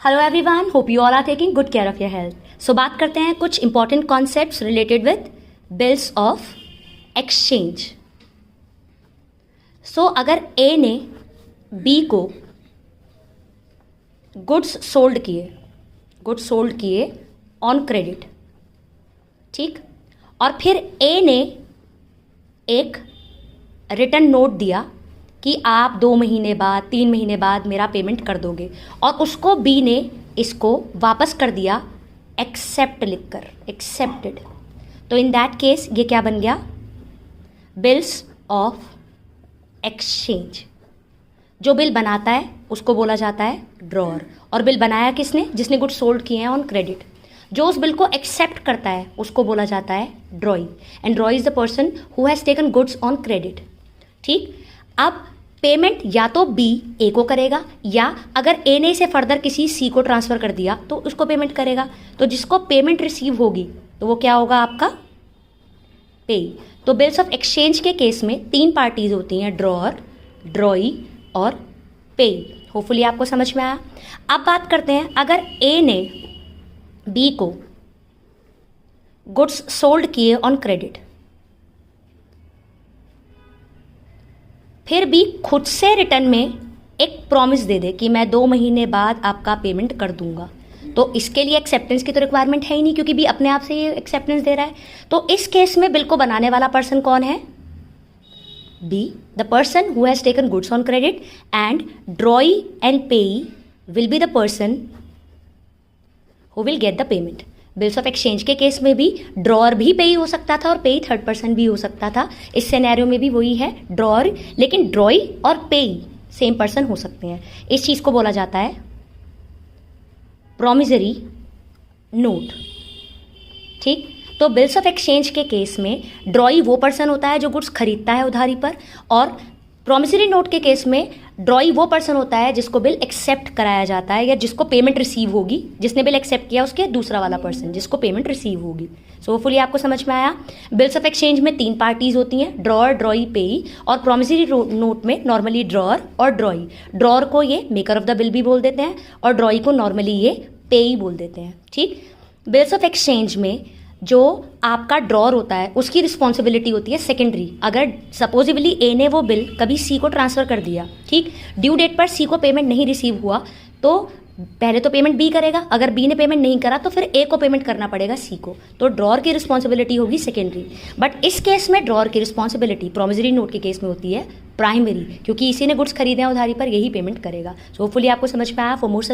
Hello everyone, hope you all are taking good care of your health. So बात करते हैं कुछ important concepts related with bills of exchange. So अगर A ने B को goods sold किए on credit, ठीक, और फिर ए ने एक रिटर्न नोट दिया कि आप 2 महीने बाद 3 महीने बाद मेरा पेमेंट कर दोगे, और उसको बी ने इसको वापस कर दिया एक्सेप्ट लिखकर, एक्सेप्टेड। तो इन दैट केस ये क्या बन गया? Bills of exchange. जो बिल बनाता है उसको बोला जाता है ड्रॉअर, और बिल बनाया किसने? जिसने गुड्स सोल्ड किए हैं ऑन क्रेडिट। जो उस बिल को एक्सेप्ट करता है उसको बोला जाता है ड्रॉई, and ड्रॉई is the person who has taken goods on credit. ठीक, अब पेमेंट या तो बी ए को करेगा, या अगर ए ने इसे फर्दर किसी सी को ट्रांसफर कर दिया तो उसको पेमेंट करेगा। तो जिसको पेमेंट रिसीव होगी तो वो क्या होगा? आपका पेई। तो बिल्स ऑफ एक्सचेंज के केस में 3 पार्टीज होती हैं, ड्रॉअर, ड्रॉई और पेई। होपफुली आपको समझ में आया। अब बात करते हैं, अगर ए ने बी को गुड्स सोल्ड किए ऑन क्रेडिट, फिर भी खुद से रिटर्न में एक प्रॉमिस दे दे कि मैं 2 महीने बाद आपका पेमेंट कर दूंगा, तो इसके लिए एक्सेप्टेंस की तो रिक्वायरमेंट है ही नहीं, क्योंकि बी अपने आप से ये एक्सेप्टेंस दे रहा है। तो इस केस में बिल को बनाने वाला पर्सन कौन है? B, the person who has taken goods on credit, and drawee and payee will be the person who will get the payment. Bills of exchange के केस में भी ड्रॉअर भी पेई हो सकता था और पेई थर्ड पर्सन भी हो सकता था। इस सिनेरियो में भी वही है, ड्रॉअर, लेकिन ड्रॉई और पेई सेम पर्सन हो सकते हैं। इस चीज को बोला जाता है प्रॉमिसरी नोट। ठीक, तो बिल्स ऑफ एक्सचेंज के केस में ड्रॉई वो पर्सन होता है जो गुड्स खरीदता है उधारी पर, और प्रॉमिसरी नोट के केस में ड्रॉई वो पर्सन होता है जिसको बिल एक्सेप्ट कराया जाता है, या जिसको पेमेंट रिसीव होगी, जिसने बिल एक्सेप्ट किया उसके दूसरा वाला पर्सन जिसको पेमेंट रिसीव होगी। सो होपफुली आपको समझ में आया। बिल्स ऑफ एक्सचेंज में 3 पार्टीज होती हैं, ड्रॉअर, ड्रॉई, पेई, और प्रॉमिसरी नोट में नॉर्मली ड्रॉअर और ड्रॉई। ड्रॉअर को ये मेकर ऑफ द बिल भी बोल देते हैं, और ड्रॉई को नॉर्मली ये पेई बोल देते हैं। ठीक, बिल्स ऑफ एक्सचेंज में जो आपका ड्रॉअर होता है उसकी रिस्पॉन्सिबिलिटी होती है सेकेंडरी। अगर सपोजिबली ए ने वो बिल कभी सी को ट्रांसफर कर दिया, ठीक, ड्यू डेट पर सी को पेमेंट नहीं रिसीव हुआ, तो पहले तो पेमेंट बी करेगा, अगर बी ने पेमेंट नहीं करा तो फिर ए को पेमेंट करना पड़ेगा सी को। तो ड्रॉअर की रिस्पॉन्सिबिलिटी होगी सेकेंडरी, बट इस केस में ड्रॉअर की रिस्पॉन्सिबिलिटी प्रॉमिसरी नोट के केस में होती है प्राइमरी, क्योंकि इसी ने गुड्स खरीदे हैं उधारी पर, यही पेमेंट करेगा। सो होपफुली आपको समझ में आया। For more